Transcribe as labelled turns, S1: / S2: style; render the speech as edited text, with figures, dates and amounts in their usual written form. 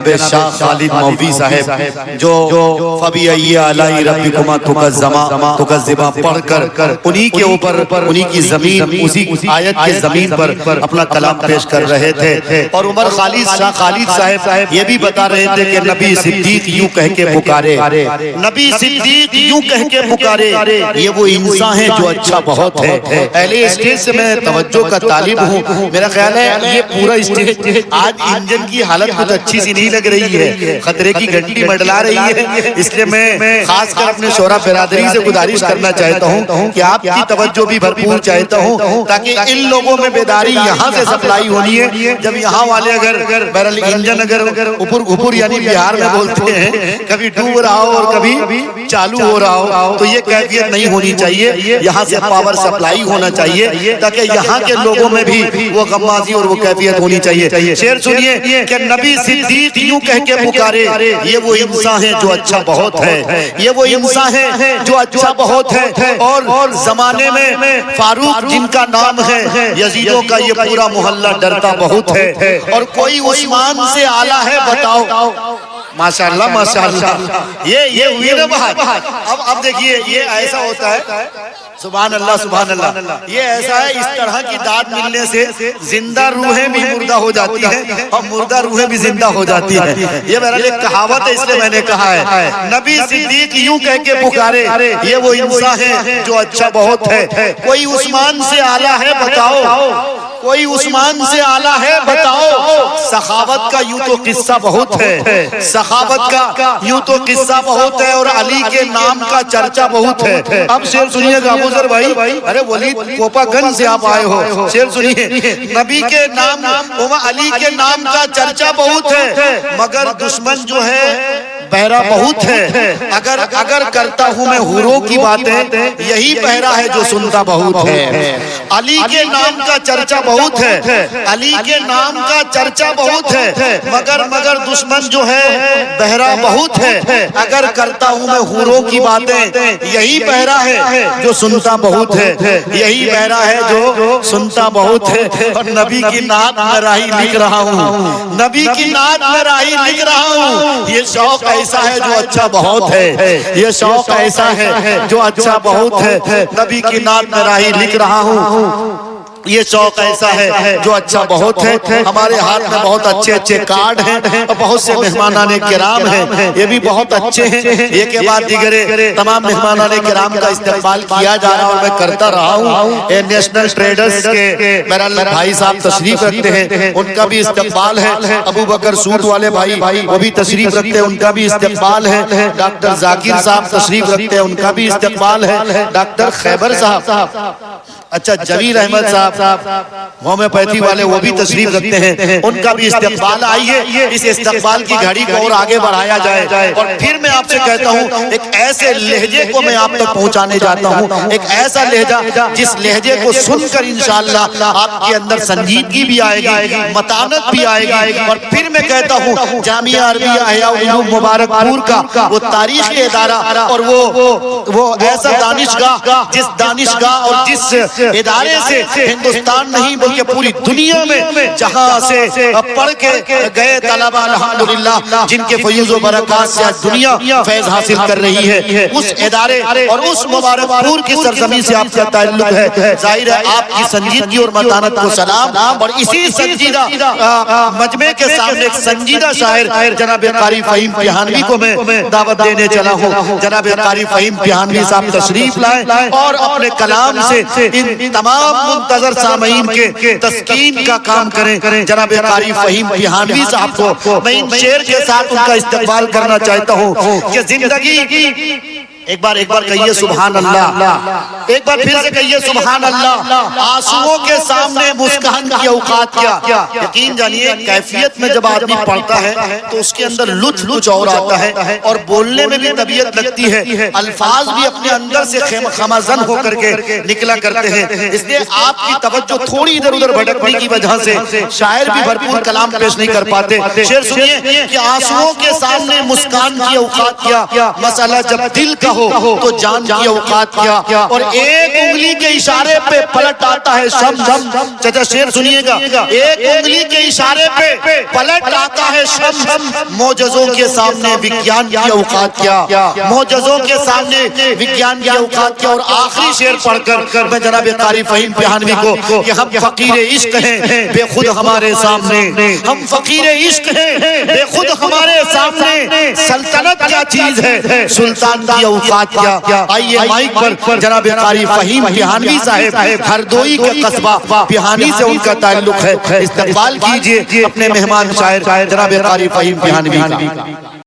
S1: شاہ خالد مولوی صاحب جو فَبِأَيِّ آلَاءِ رَبِّكُمَا تُكَذِّبَانِ پڑھ کر انہی کے اوپر انہی کی زمین اسی آیت کے زمین پر اپنا کلام پیش کر رہے تھے، اور عمر شاہ خالد صاحب یہ بھی بتا رہے تھے کہ نبی صدیق یوں کہہ کے پکارے، نبی صدیق یوں کہہ کے پکارے، یہ وہ انسان ہے جو اچھا بہت ہے۔ اہل اسٹیج سے میں توجہ کا طالب ہوں، میرا خیال ہے یہ پورا اسٹیج آج انجن کی حالت کچھ اچھی سی نہیں لگ رہی ہے، خطرے کی گھنٹی منڈلا رہی ہے، اس لیے میں خاص کر اپنے شورا برادری سے گزارش کرنا چاہتا ہوں کہ آپ کی توجہ بھی بھرپور چاہتا ہوں تاکہ ان لوگوں میں بیداری یہاں سے سپلائی ہونی ہے۔ جب یہاں والے اگر بہرحال انجن اگر اوپر یعنی بہار میں بولتے ہیں کبھی ڈوب رہا ہو اور کبھی چالو ہو رہا ہو تو یہ کیفیت نہیں ہونی چاہیے، یہاں سے پاور سپلائی ہونا چاہیے تاکہ یہاں کے لوگوں میں بھی وہ غمازی اور وہ کیفیت ہونی چاہیے۔ شعر سنیے کہ نبی صدیق یوں کہہ کے پکارے، یہ وہ انسان ہے جو اچھا بہت ہے، یہ وہ انسان ہے جو اچھا بہت ہے، اور زمانے میں فاروق جن کا نام ہے، یزیدوں کا یہ پورا محلہ ڈرتا بہت ہے، اور کوئی عثمان سے اعلیٰ ہے بتاؤ۔ ماشاءاللہ ماشاءاللہ، یہ ہوئی نا بات۔ اب دیکھیے یہ ایسا ہوتا ہے، سبحان اللہ سبحان اللہ، یہ ایسا ہے، اس طرح کی داد ملنے سے زندہ روحیں بھی مردہ ہو جاتی ہیں اور مردہ روحیں بھی زندہ ہو جاتی ہیں۔ یہ بہرحال ایک کہاوت ہے، اس لیے میں نے کہا ہے نبی صدیق یوں کہہ کے پکارے، یہ وہ انسان ہے جو اچھا بہت ہے، کوئی عثمان سے اعلیٰ ہے بتاؤ، کوئی عثمان سے اعلیٰ ہے بتاؤ۔ سخاوت کا یوں تو قصہ بہت ہے، سخاوت کا یوں تو قصہ بہت ہے، اور علی کے نام کا چرچا بہت ہے۔ اب شعر سنیے گا ابو ذر بھائی، ارے ولید کوپا گنج سے آپ آئے ہو، شعر سنیے، نبی کے نام علی کے نام کا چرچا بہت ہے، مگر دشمن جو ہے بہرا بہت ہے، اگر کرتا ہوں میں حوروں کی باتیں، یہی بہرا ہے جو سنتا بہت ہے۔ علی کے نام کا چرچا بہت ہے، علی کے نام کا چرچا بہت ہے، مگر دشمن جو ہے بہرا بہت ہے، اگر کرتا ہوں میں حوروں کی باتیں، یہی بہرا ہے جو سنتا بہت ہے، یہی بہرا ہے جو سنتا بہت ہے۔ اور نبی کی نعت میں راہی لکھ رہا ہوں، نبی کی نعت میں راہی لکھ رہا ہوں، یہ شوق ایسا ہے جو اچھا بہت ہے، یہ شوق ایسا ہے جو اچھا بہت ہے، نبی کی نعت میں راہی لکھ رہا ہوں، یہ شوق ایسا ہے جو اچھا بہت ہے۔ ہمارے ہاتھ میں بہت اچھے اچھے کارڈ ہیں اور بہت سے مہمانان کرام ہیں، یہ بھی بہت اچھے ہیں، ایک کے بعد دیگر تمام مہمانان کرام کا استقبال کیا جا رہا اور میں کرتا رہا ہوں۔ نیشنل ٹریڈرز کے بہرحال بھائی صاحب تشریف رکھتے ہیں، ان کا بھی استقبال ہے، ابو بکر سوٹ والے بھائی وہ بھی تشریف رکھتے ہیں، ان کا بھی استقبال ہے، ڈاکٹر ذاکر صاحب تشریف رکھتے ہیں، ان کا بھی استقبال ہے، ڈاکٹر خیبر صاحب، اچھا جمیل احمد صاحب ہومیوپیتھی والے وہ بھی تشریف رکھتے ہیں، ان کا بھی استقبال۔ آئیے اس استقبال کی گھڑی کو اور آگے بڑھایا جائے، اور پھر میں آپ سے کہتا ہوں ایک ایسے لہجے کو میں آپ تک پہنچانے جاتا ہوں، ایک ایسا لہجہ جس لہجے کو سن کر انشاءاللہ آپ کے اندر سنجیدگی بھی آئے گی، متانت بھی آئے گی، اور پھر میں کہتا ہوں جامعہ عربیہ احیاء علوم مبارک پور کا وہ تاریخی ادارہ اور وہ ایسا دانشگاہ، جس دانشگاہ اور جس ادارے سے ہندوستان نہیں بلکہ پوری دنیا میں جہاں سے پڑھ کے گئے طلبہ الحمدللہ جن کے فیض و برکات سے دنیا فیض حاصل کر رہی ہے، اس ادارے اور اس مبارک پور کی سرزمین سے آپ کا تعلق ہے، ظاہر ہے آپ کی سنجیدگی اور متانت کو سلام۔ اور اسی سنجیدہ مجمع کے سامنے ایک سنجیدہ شاعر جناب قاری فہیم پیہانوی کو میں دعوت دینے چلا ہوں، جناب قاری فہیم پیہانوی صاحب تشریف لائیں اور اپنے کلام سے ان تمام منتظر سامعین کے تسکین کا کام کریں۔ جناب قاری فہیم پیہانوی صاحب کو میں ان شعر کے ساتھ ان کا استقبال کرنا چاہتا ہوں کہ زندگی ایک بار کہیے سبحان اللہ، ایک بار پھر سے کہیے سبحان اللہ۔ آنسوؤں کے سامنے مسکان کی اوقات کیا، یقین جانیے کیفیت میں جب آدمی پڑھتا ہے تو اس کے اندر لطف کچھ اور آتا ہے، اور بولنے میں بھی طبیعت لگتی ہے، الفاظ بھی اپنے اندر سے خمازن ہو کر کے نکلا کرتے ہیں۔ اس لیے آپ کی توجہ تھوڑی ادھر ادھر بھٹکنے کی وجہ سے شاعر بھی بھرپور کلام پیش نہیں کر پاتے۔ شعر سنیے کہ آنسوؤں کے سامنے مسکان کی اوقات کیا، مسئلہ جب دل کا ہو تو جان کی اوقات کیا، اور ایک انگلی کے اشارے پہ پلٹ آتا ہے شمس. چچا شعر سنیے گا. ایک انگلی کے اشارے پہ پلٹ آتا ہے شمس. معجزوں کے سامنے وگیان کی اوقات کیا, معجزوں کے سامنے وگیان کی اوقات کیا. اور آخری شعر پڑھ کر میں جناب قاری فہیم پیہانوی کو کہ ہم فقیر عشق ہیں بے خود ہمارے سامنے, ہم فقیر عشق ہیں بے خود ہمارے سامنے, سلطنت کیا چیز ہے سلطان کی اوقات کیا. آئیے مائک پر جناب قاری فہیم پیہانوی صاحب ہردوئی کا قصبہ پیہانی سے ان کا تعلق ہے, استقبال کیجئے اپنے مہمان شاعر جناب قاری فہیم پیہانوی کا.